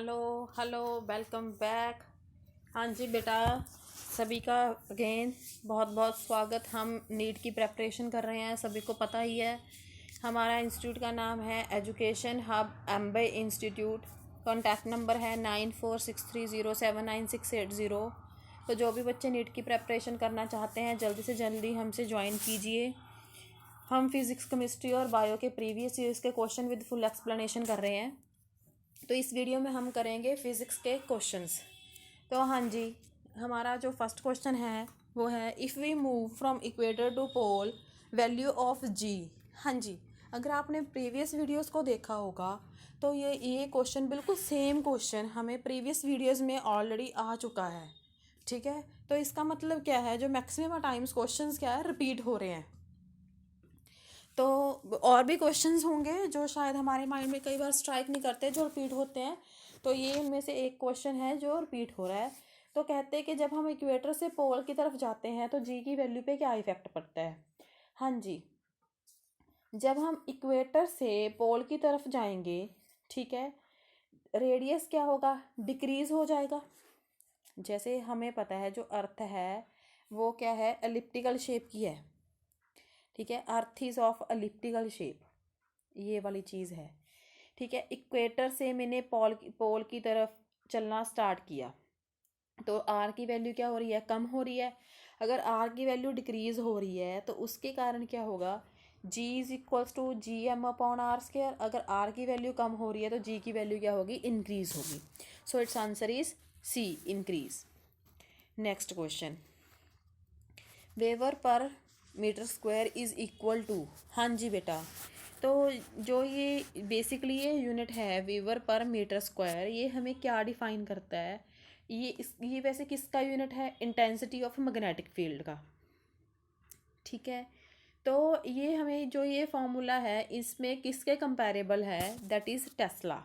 Hello hello, welcome back. हाँ जी बेटा, सभी का अगेन बहुत बहुत स्वागत। हम नीट की प्रेपरेशन कर रहे हैं, सभी को पता ही है। हमारा इंस्टीट्यूट का नाम है education hub एम्बे institute. Contact number है 9463079680। तो जो भी बच्चे नीट की प्रेपरेशन करना चाहते हैं जल्दी से जल्दी हमसे ज्वाइन कीजिए। हम फिज़िक्स, केमिस्ट्री और बायो के प्रीवियस ईयर्स के क्वेश्चन विद फुल एक्सप्लेनेशन कर रहे हैं। तो इस वीडियो में हम करेंगे फिज़िक्स के क्वेश्चंस। तो हाँ जी, हमारा जो फर्स्ट क्वेश्चन है वो है if we move from equator to pole value of g. हाँ जी, अगर आपने प्रीवियस वीडियोस को देखा होगा तो ये क्वेश्चन बिल्कुल सेम क्वेश्चन हमें प्रीवियस वीडियोस में ऑलरेडी आ चुका है। ठीक है, तो इसका मतलब क्या है, जो मैक्सिमम टाइम्स क्वेश्चंस क्या है, रिपीट हो रहे हैं। तो और भी क्वेश्चंस होंगे जो शायद हमारे माइंड में कई बार स्ट्राइक नहीं करते, जो रिपीट होते हैं। तो ये इनमें से एक क्वेश्चन है जो रिपीट हो रहा है। तो कहते हैं कि जब हम इक्वेटर से पोल की तरफ जाते हैं तो जी की वैल्यू पे क्या इफेक्ट पड़ता है। हाँ जी, जब हम इक्वेटर से पोल की तरफ जाएंगे, ठीक है, रेडियस क्या होगा, डिक्रीज हो जाएगा। जैसे हमें पता है जो अर्थ है वो क्या है, एलिप्टिकल शेप की है। ठीक है, earth is of elliptical shape, ये वाली चीज़ है। ठीक है, इक्वेटर से मैंने पोल की तरफ चलना स्टार्ट किया तो आर की वैल्यू क्या हो रही है, कम हो रही है। अगर आर की वैल्यू डिक्रीज हो रही है तो उसके कारण क्या होगा, g is equals to g m upon r square. अगर आर की वैल्यू कम हो रही है तो जी की वैल्यू क्या होगी, इंक्रीज होगी। So it's answer is c, increase. Next question, weber per metre square is equal to. हाँ जी बेटा, तो जो ये बेसिकली ये यूनिट है वेवर पर मीटर स्क्वायर, ये हमें क्या डिफाइन करता है, ये वैसे किसका यूनिट है, इंटेंसिटी ऑफ मैग्नेटिक फील्ड का। ठीक है, तो ये हमें जो ये फॉर्मूला है इसमें किसके कंपैरेबल है, दैट इज़ टेस्ला।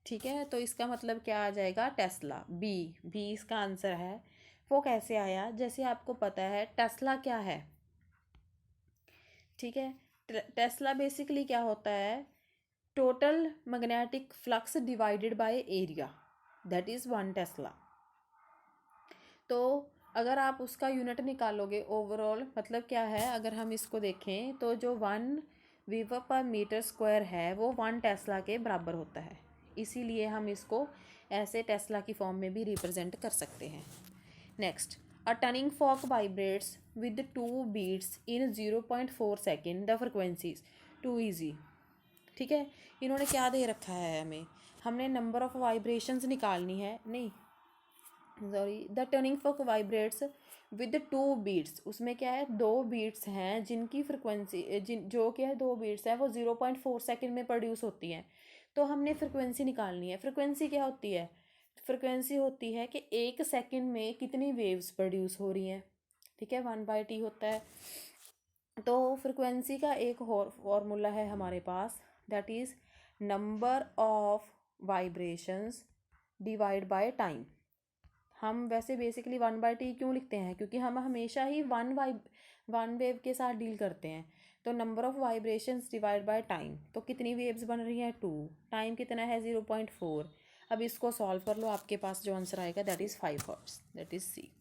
ठीक है, तो इसका मतलब क्या आ जाएगा, टेस्ला। बी बी इसका आंसर है। वो कैसे आया, जैसे आपको पता है टेस्ला क्या है। ठीक है, टेस्ला बेसिकली क्या होता है, total magnetic flux divided by area, that is one Tesla. तो अगर आप उसका यूनिट निकालोगे ओवरऑल, मतलब क्या है, अगर हम इसको देखें तो जो 1 वीवर पर मीटर स्क्वायर है वो 1 टेस्ला के बराबर होता है। इसीलिए हम इसको ऐसे टेस्ला की फॉर्म में भी रिप्रेजेंट कर सकते हैं। Next, a turning fork vibrates with 2 beats in 0.4 second, the frequencies to easy. ठीक है, इन्होंने क्या दे रखा है हमें, हमने नंबर ऑफ वाइब्रेशंस निकालनी है, नहीं sorry, the turning fork vibrates with 2 beats. उसमें क्या है, 2 बीट्स हैं जिनकी फ्रिक्वेंसी जो क्या है, 2 बीट्स हैं वो 0.4 सेकेंड में प्रोड्यूस होती हैं। तो हमने फ्रिक्वेंसी निकालनी है। फ्रिक्वेंसी क्या होती है, फ्रिक्वेंसी होती है कि 1 सेकेंड में कितनी वेव्स प्रोड्यूस हो रही हैं। ठीक है, 1/t होता है। तो फ्रिक्वेंसी का एक और फॉर्मूला है हमारे पास, that is number of vibrations divide by time. हम वैसे बेसिकली 1/t क्यों लिखते हैं, क्योंकि हम हमेशा ही वन वेव के साथ डील करते हैं। तो number of vibrations divide by time, तो कितनी वेव्स बन रही हैं, 2, टाइम कितना है 0.4। अब इसको सॉल्व कर लो, आपके पास जो आंसर आएगा that is 5 hertz, that is c.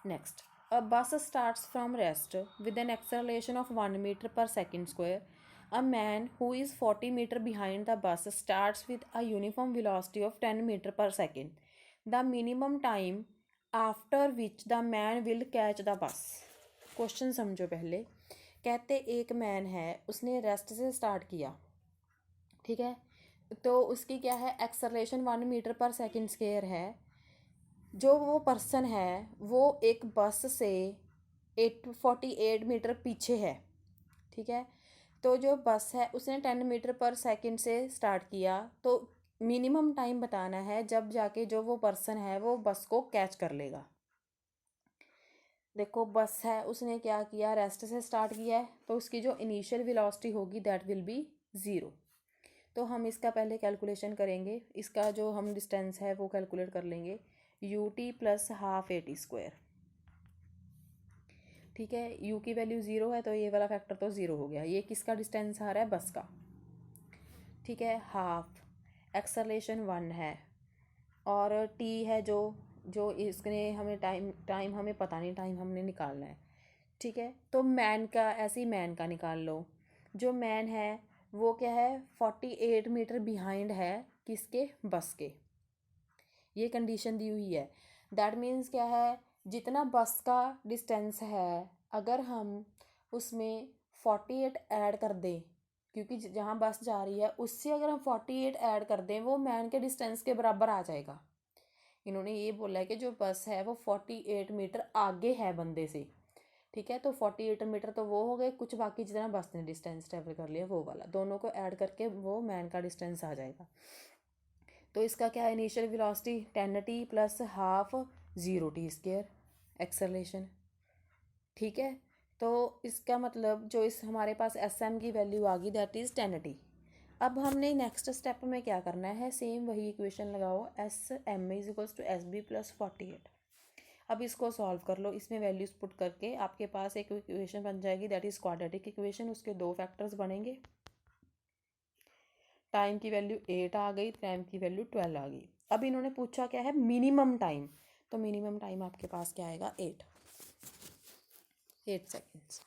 Next, a bus starts from rest with an acceleration of 1 meter per second square. A man who is 40 meter behind the bus starts with a uniform velocity of 10 meter per second. The minimum time after which the man will catch the bus. Question समझो पहले। कहते एक man है, उसने rest से start किया। ठीक है, तो उसकी क्या है, acceleration 1 metre per second square है। जो वो पर्सन है वो एक बस से 848 मीटर पीछे है। ठीक है, तो जो बस है उसने 10 मीटर पर सेकंड से स्टार्ट किया, तो मिनिमम टाइम बताना है जब जाके जो वो पर्सन है वो बस को कैच कर लेगा। देखो बस है, उसने क्या किया, रेस्ट से स्टार्ट किया है, तो उसकी जो इनिशियल वेलोसिटी होगी दैट विल बी 0। तो हम इसका पहले कैलकुलेशन करेंगे, इसका जो हम डिस्टेंस है वो कैलकुलेट कर लेंगे, ut plus half AT square. ठीक है, u की वैल्यू 0 है तो ये वाला फैक्टर तो 0 हो गया। ये किसका डिस्टेंस आ रहा है, बस का। ठीक है, हाफ एक्सेलरेशन 1 है, और टी है जो जो इसने हमें टाइम हमें पता नहीं, टाइम हमने निकालना है। ठीक है, तो मैन का, ऐसे ही मैन का निकाल लो। जो मैन है वो क्या है, 48 मीटर बिहाइंड है किसके, बस के। ये कंडीशन दी हुई है। दैट मीन्स क्या है, जितना बस का डिस्टेंस है अगर हम उसमें 48 ऐड कर दें, क्योंकि जहाँ बस जा रही है उससे अगर हम 48 ऐड कर दें वो मैन के डिस्टेंस के बराबर आ जाएगा। इन्होंने ये बोला है कि जो बस है वो 48 मीटर आगे है बंदे से। ठीक है, तो 48 मीटर तो वो हो गए, कुछ बाकी जितना बस ने डिस्टेंस ट्रेवल कर लिया वो वाला, दोनों को ऐड करके वो मैन का डिस्टेंस आ जाएगा। तो इसका क्या है, initial velocity 10t plus half 0t² acceleration. ठीक है, तो इसका मतलब जो इस हमारे पास एस एम की वैल्यू आ गई, दैट इज़ 10t। अब हमने नेक्स्ट स्टेप में क्या करना है, सेम वही इक्वेशन लगाओ, s m is equals to s b plus 48। अब इसको सॉल्व कर लो, इसमें वैल्यूज पुट करके आपके पास एक इक्वेशन बन जाएगी, दैट इज़ क्वाड्रेटिक इक्वेशन। उसके दो फैक्टर्स बनेंगे, टाइम की वैल्यू 8 आ गई, टाइम की वैल्यू 12 आ गई। अब इन्होंने पूछा क्या है, मिनिमम टाइम, तो मिनिमम टाइम आपके पास क्या आएगा, 8 seconds.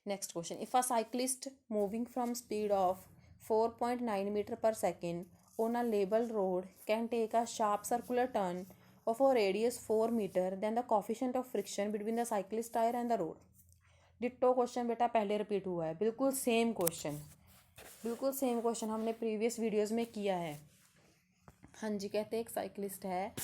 Next question, if a cyclist moving from speed of 4.9 metre per second on a लेबल road can take a sharp circular turn of a radius 4 meter, then the coefficient of friction between the cyclist tire and the road। Ditto question बेटा पहले repeat हुआ है, बिल्कुल same question, बिल्कुल same question हमने previous videos में किया है। हाँ जी, कहते एक साइकिलिस्ट है,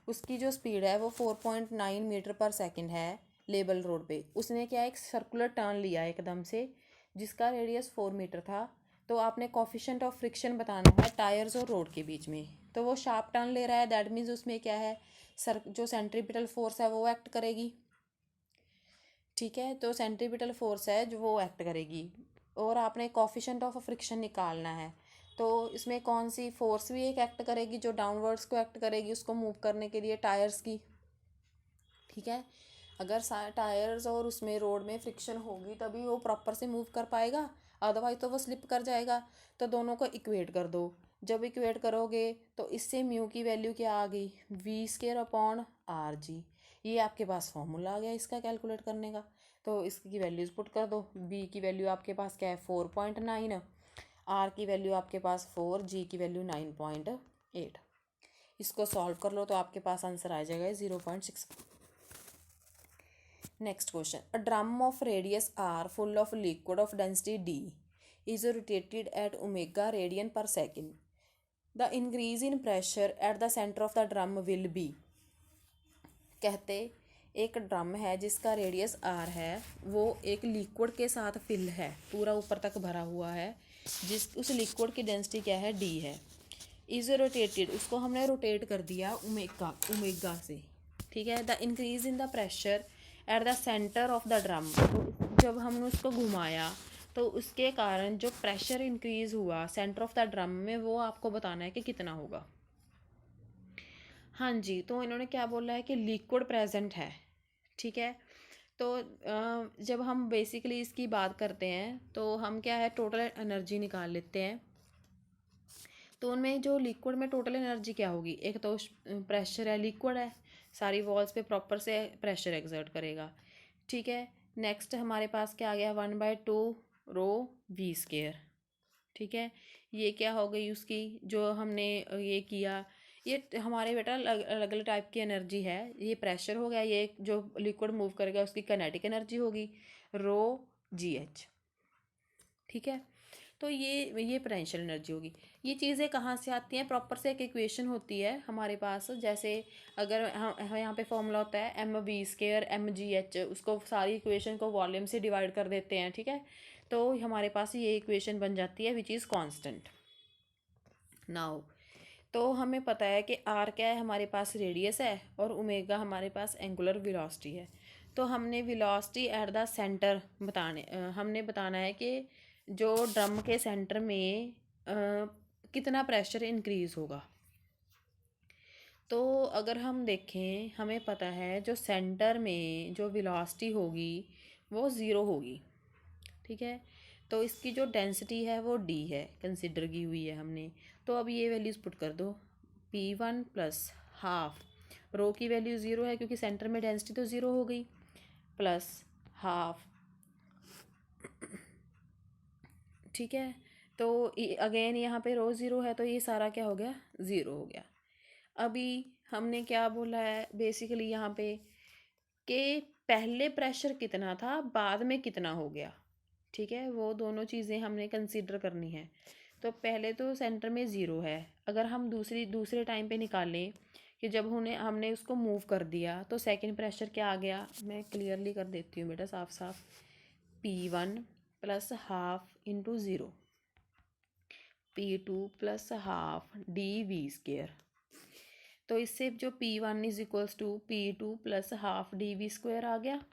उसकी जो स्पीड है वो 4.9 मीटर पर सेकंड है लेबल रोड पे। उसने क्या, एक सर्कुलर टर्न लिया एकदम से जिसका रेडियस 4 मीटर था। तो आपने कोफिशिएंट ऑफ फ्रिक्शन बताना है टायर्स और रोड के बीच में। तो वो शार्प टर्न ले रहा है, दैट मीन्स उसमें क्या है, जो सेंट्रीपिटल फोर्स है वो एक्ट करेगी। ठीक है, तो सेंट्रीपिटल फोर्स है जो वो एक्ट करेगी, और आपने कोफिशिएंट ऑफ फ्रिक्शन निकालना है। तो इसमें कौन सी फोर्स भी एक एक्ट करेगी जो डाउनवर्ड्स को एक्ट करेगी उसको मूव करने के लिए, टायर्स की। ठीक है, अगर टायर्स और उसमें रोड में फ्रिक्शन होगी तभी वो प्रॉपर से मूव कर पाएगा, अदरवाइज तो वो स्लिप कर जाएगा। तो दोनों को इक्वेट कर दो। जब इक्वेट करोगे तो इससे म्यू की वैल्यू क्या आ गई, v² / rg। ये आपके पास फॉर्मूला आ गया इसका कैलकुलेट करने का। तो इसकी वैल्यूज पुट कर दो, v की वैल्यू आपके पास क्या है 4.9, r की वैल्यू आपके पास 4, g की वैल्यू 9.8। इसको सॉल्व कर लो तो आपके पास आंसर आ जाएगा 0.6। Next question, a drum of radius r full of liquid of density d is rotated at omega radian per second. The increase in pressure at the center of the drum will be। कहते एक drum है जिसका radius r है, वो एक liquid के साथ fill है, पूरा ऊपर तक भरा हुआ है, उस लिक्विड की डेंसिटी क्या है, d है। इज रोटेटेड, उसको हमने रोटेट कर दिया ओमेगा से। ठीक है, the increase in the pressure at the centre of the drum, तो जब हमने उसको घुमाया तो उसके कारण जो प्रेशर इंक्रीज हुआ सेंटर ऑफ द ड्रम में, वो आपको बताना है कि कितना होगा। हाँ जी, तो इन्होंने क्या बोला है कि लिक्विड प्रेजेंट है। ठीक है, तो जब हम बेसिकली इसकी बात करते हैं तो हम क्या है, टोटल एनर्जी निकाल लेते हैं। तो उनमें जो लिक्विड में टोटल एनर्जी क्या होगी, एक तो प्रेशर है, लिक्विड है, सारी वॉल्स पे प्रॉपर से प्रेशर एक्सर्ट करेगा। ठीक है, नेक्स्ट हमारे पास क्या आ गया, 1/2 रो v²। ठीक है, ये क्या हो गई उसकी, जो हमने ये किया, ये हमारे बेटा अलग अलग टाइप की एनर्जी है। ये प्रेशर हो गया, ये जो लिक्विड मूव करेगा उसकी काइनेटिक एनर्जी होगी ρgh। ठीक है, तो ये पोटेंशियल एनर्जी होगी। ये चीज़ें कहाँ से आती हैं, प्रॉपर से एक इक्वेशन होती है हमारे पास। जैसे अगर हम यहाँ पे फॉर्मूला होता है mv² mgh, उसको सारी इक्वेशन को वॉल्यूम से डिवाइड कर देते हैं। ठीक है, तो हमारे पास ये इक्वेशन बन जाती है विच इज़ कांस्टेंट। नाउ तो हमें पता है कि r क्या है, हमारे पास रेडियस है, और ओमेगा हमारे पास एंगुलर वेलोसिटी है। तो हमने वेलोसिटी एट द सेंटर हमने बताना है कि जो ड्रम के सेंटर में कितना प्रेशर इंक्रीज होगा। तो अगर हम देखें, हमें पता है जो सेंटर में जो वेलोसिटी होगी वो ज़ीरो होगी। ठीक है, तो इसकी जो डेंसिटी है वो डी है, कंसिडर की हुई है हमने। तो अब ये वैल्यूज़ पुट कर दो, P1 प्लस हाफ, रो की वैल्यू ज़ीरो है क्योंकि सेंटर में डेंसिटी तो ज़ीरो हो गई, प्लस हाफ, ठीक है। तो अगेन यहाँ पे रो ज़ीरो है तो ये सारा क्या हो गया, ज़ीरो हो गया। अभी हमने क्या बोला है बेसिकली यहाँ पे कि पहले प्रेशर कितना था, बाद में कितना हो गया, ठीक है। वो दोनों चीज़ें हमने कंसीडर करनी है। तो पहले तो सेंटर में ज़ीरो है, अगर हम दूसरे टाइम पे निकालें कि जब हमने उसको मूव कर दिया तो सेकंड प्रेशर क्या आ गया, मैं क्लियरली कर देती हूँ बेटा साफ साफ, P1 plus half into zero, P2 plus half dv²। तो इससे जो P1 is equals to P2 plus half dv² आ गया।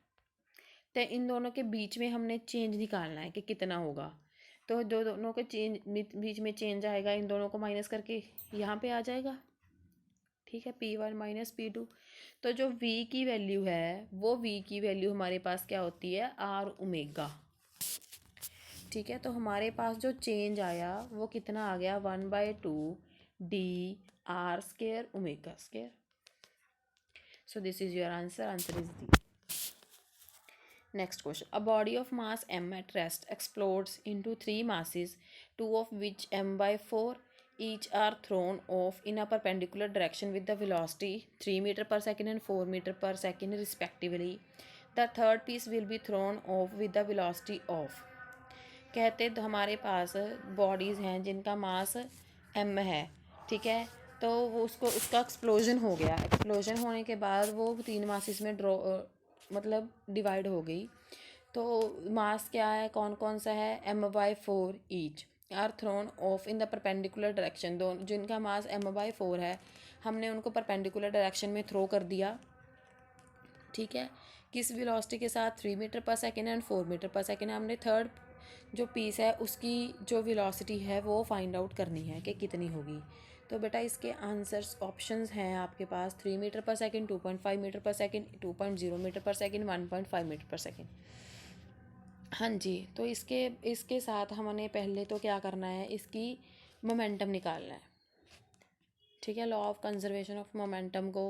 तो इन दोनों के बीच में हमने चेंज निकालना है कि कितना होगा। तो जो दोनों के बीच में चेंज आएगा, इन दोनों को माइनस करके यहाँ पे आ जाएगा, ठीक है, P1 माइनस P2। तो जो V की वैल्यू है वो V की वैल्यू हमारे पास क्या होती है, R ओमेगा, ठीक है। तो हमारे पास जो चेंज आया वो कितना आ गया, 1/2 d r² omega. So this is your answer, answer is d. Next question. A body of mass m at rest explodes into three masses, two of which m/4 each are thrown off in a perpendicular direction with the velocity 3 meter per second and 4 meter per second respectively. The third piece will be thrown off with the velocity of। कहते तो हमारे पास bodies हैं जिनका मास m है, ठीक है। तो वो उसका एक्सप्लोजन हो गया, एक्सप्लोजन होने के बाद वो तीन मासेस में मतलब डिवाइड हो गई। तो मास क्या है, कौन कौन सा है, m/4 each are thrown off in the perpendicular direction. दो जिनका मास m/4 है हमने उनको परपेंडिकुलर डायरेक्शन में थ्रो कर दिया, ठीक है। किस वेलोसिटी के साथ, 3 metre per second and 4 metre per second. हमने थर्ड जो पीस है उसकी जो वेलोसिटी है वो फाइंड आउट करनी है कि कितनी होगी। तो बेटा इसके आंसर्स ऑप्शंस हैं आपके पास, 3 metre per second, 2.5 metre per second, 2.0 metre per second, 1.5 metre per second. हाँ जी, तो इसके साथ हमने पहले तो क्या करना है, इसकी मोमेंटम निकालना है, ठीक है। Law of conservation of momentum को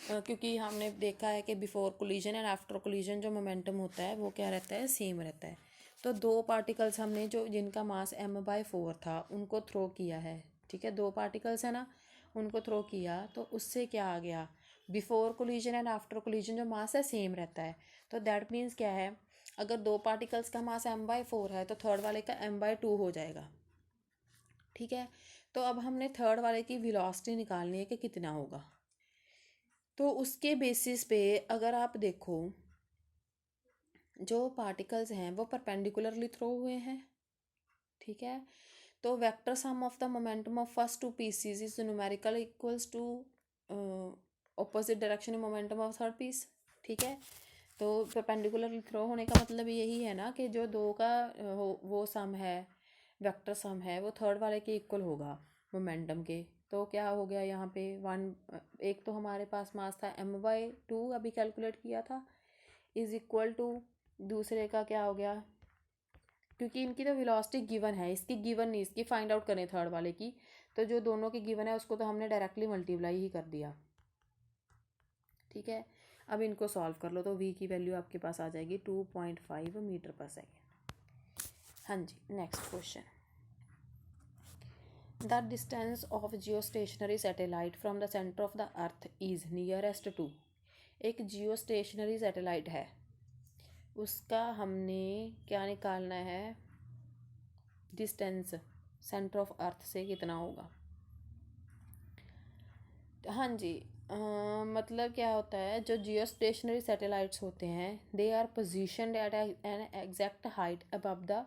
क्योंकि हमने देखा है कि before collision and after collision जो मोमेंटम होता है वो क्या रहता है, सेम रहता है। तो दो पार्टिकल्स हमने जो जिनका मास m/4 था उनको थ्रो किया है, ठीक है। दो पार्टिकल्स है ना, उनको थ्रो किया तो उससे क्या आ गया, before collision and after collision जो मास है सेम रहता है। तो दैट मीन्स क्या है, अगर दो पार्टिकल्स का मास m/4 है तो थर्ड वाले का m/2 हो जाएगा, ठीक है। तो अब हमने थर्ड वाले की वेलोसिटी निकालनी है कि कितना होगा। तो उसके बेसिस पे अगर आप देखो जो पार्टिकल्स हैं वो परपेंडिकुलरली थ्रो हुए हैं, ठीक है। तो vector sum of the momentum of first two pieces is numerical equals to opposite direction momentum of third piece, ठीक है। तो परपेंडिकुलरली थ्रो होने का मतलब यही है ना कि जो दो का वो सम है, वेक्टर सम है, वो थर्ड वाले के इक्वल होगा मोमेंटम के। तो क्या हो गया यहाँ पे, एक तो हमारे पास मास था m/2 अभी कैलकुलेट किया था, इज इक्वल टू दूसरे का क्या हो गया, क्योंकि इनकी तो वेलोसिटी गिवन है, इसकी गिवन नहीं, इसकी फाइंड आउट करें थर्ड वाले की। तो जो दोनों की गिवन है उसको तो हमने डायरेक्टली मल्टीप्लाई ही कर दिया, ठीक है। अब इनको सॉल्व कर लो तो v की वैल्यू आपके पास आ जाएगी 2.5 मीटर पर सेकेंड। हाँ जी, next question. The distance of geostationary satellite from the center of the earth is nearest to। एक geostationary satellite है, उसका हमने क्या निकालना है, डिस्टेंस सेंटर ऑफ अर्थ से कितना होगा। हाँ जी, मतलब क्या होता है, जो जियो स्टेशनरी सैटेलाइट्स होते हैं they are positioned at an exact height above the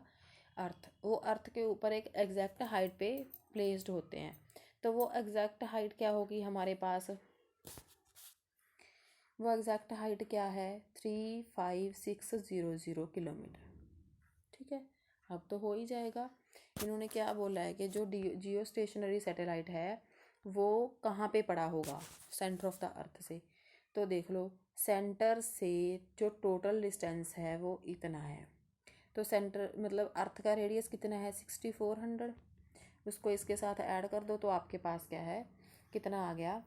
earth. वो अर्थ के ऊपर एक एग्जैक्ट हाइट पे प्लेस्ड होते हैं। तो वो एग्जैक्ट हाइट क्या होगी हमारे पास, वो एग्जैक्ट हाइट क्या है, 35600 किलोमीटर, ठीक है। अब तो हो ही जाएगा। इन्होंने क्या बोला है कि जो जियो स्टेशनरी सैटेलाइट है वो कहाँ पे पड़ा होगा, सेंटर ऑफ द अर्थ से। तो देख लो, सेंटर से जो टोटल डिस्टेंस है वो इतना है। तो सेंटर मतलब अर्थ का रेडियस कितना है 6400, उसको इसके साथ ऐड कर दो तो आपके पास क्या है, कितना आ गया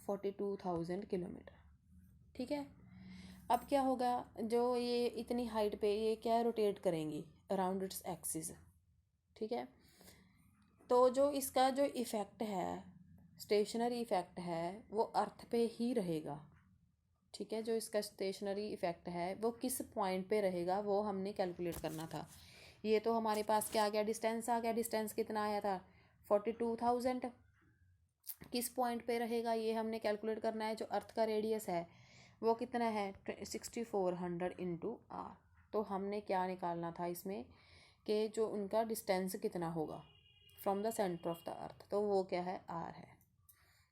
42,000 किलोमीटर। ठीक है, अब क्या होगा, जो ये इतनी हाइट पे ये क्या रोटेट करेंगी अराउंड इट्स एक्सिस। ठीक है, तो जो इसका जो इफ़ेक्ट है, स्टेशनरी इफ़ेक्ट है, वो अर्थ पे ही रहेगा। ठीक है, जो इसका स्टेशनरी इफ़ेक्ट है वो किस पॉइंट पे रहेगा वो हमने कैलकुलेट करना था। ये तो हमारे पास क्या आ गया, डिस्टेंस आ गया। डिस्टेंस कितना आया था 42,000। किस पॉइंट पे रहेगा ये हमने कैलकुलेट करना है। जो अर्थ का रेडियस है वो कितना है 6400 इंटू आर। तो हमने क्या निकालना था इसमें कि जो उनका डिस्टेंस कितना होगा from the centre of the earth, तो वो क्या है आर है।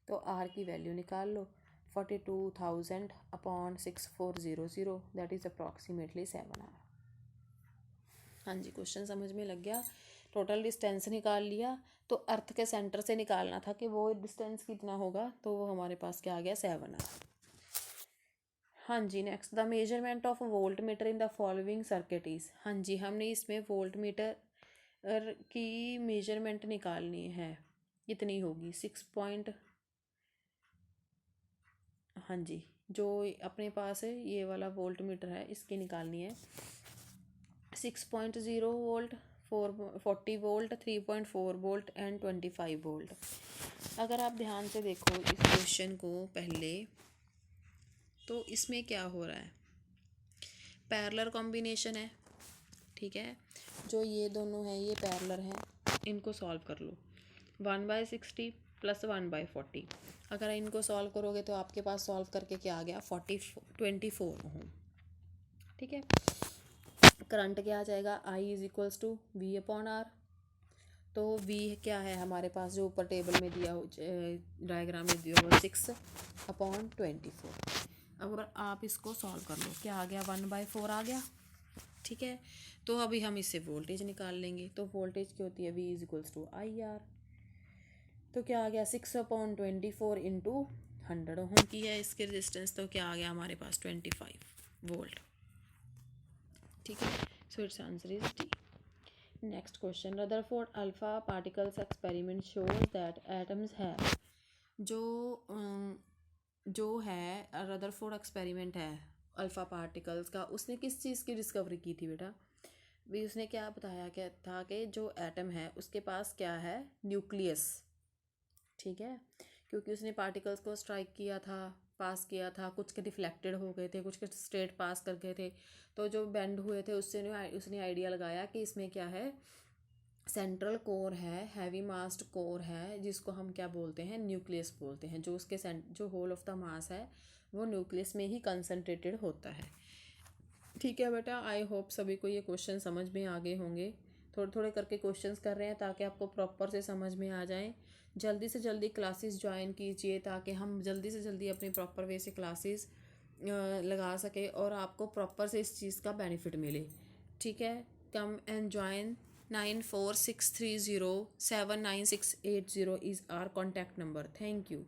तो आर की वैल्यू निकाल लो, 42,000 upon 6400 that is approximately 7 r. हाँ जी, क्वेश्चन समझ में लग गया। टोटल डिस्टेंस निकाल लिया, तो अर्थ के सेंटर से निकालना था कि वो डिस्टेंस कितना होगा, तो वो हमारे पास क्या आ गया 7 आर। हाँ जी, next the measurement of voltmeter in the following circuit is. हाँ जी, हमने इसमें वोल्ट मीटर की मेजरमेंट निकालनी है, कितनी होगी 6 पॉइंट। हाँ जी, जो अपने पास है ये वाला वोल्ट मीटर है, इसकी निकालनी है 6.0 volt, 40 volt, 3.4 volt and 25 volt. अगर आप ध्यान से देखो इस क्वेश्चन को पहले, तो इसमें क्या हो रहा है, पैरेलल कॉम्बिनेशन है। ठीक है, जो ये दोनों हैं ये पैरेलल हैं, इनको सॉल्व कर लो। 1/60 प्लस 1/40, अगर इनको सॉल्व करोगे तो आपके पास सॉल्व करके क्या आ गया 24 ओम। ठीक है, करंट क्या आ जाएगा, I is equals to V upon r. तो V क्या है हमारे पास, जो ऊपर टेबल में दिया हो, डायग्राम में दिया हुआ 6/24। अब अगर आप इसको सॉल्व कर लो, क्या आ गया 1/4 आ गया। ठीक है, तो अभी हम इससे वोल्टेज निकाल लेंगे। तो वोल्टेज क्या होती है, V is equals to IR। तो क्या आ गया 6/24 इंटू 100 ओम की है इसके रेजिस्टेंस, तो क्या आ गया हमारे पास 25 वोल्ट। ठीक है, सो it's answer is D. Next question, Rutherford alpha particles experiment shows that atoms have. जो है रदरफोर्ड एक्सपेरिमेंट है अल्फ़ा पार्टिकल्स का, उसने किस चीज़ की डिस्कवरी की थी बेटा, भी उसने क्या बताया क्या था कि जो एटम है उसके पास क्या है न्यूक्लियस। ठीक है, क्योंकि उसने पार्टिकल्स को स्ट्राइक किया था, पास किया था, कुछ के डिफ्लेक्टेड हो गए थे, कुछ के स्ट्रेट पास कर गए थे, तो जो बेंड हुए थे उसने आइडिया लगाया कि इसमें क्या है सेंट्रल कोर है, हैवी मास्ड कोर है, जिसको हम क्या बोलते हैं न्यूक्लियस बोलते हैं। जो उसके जो होल ऑफ द मास है वो न्यूक्लियस में ही कंसंट्रेटेड होता है। ठीक है बेटा, आई होप सभी को ये क्वेश्चन समझ में आ गए होंगे। थोड़े थोड़े करके क्वेश्चंस कर रहे हैं ताकि आपको प्रॉपर से समझ में आ जाएं। जल्दी से जल्दी क्लासेस ज्वाइन कीजिए ताकि हम जल्दी से जल्दी अपनी प्रॉपर वे से क्लासेस लगा सके और आपको प्रॉपर से इस चीज़ का बेनिफिट मिले। ठीक है, come and join. 9463079680 is our contact number. Thank you.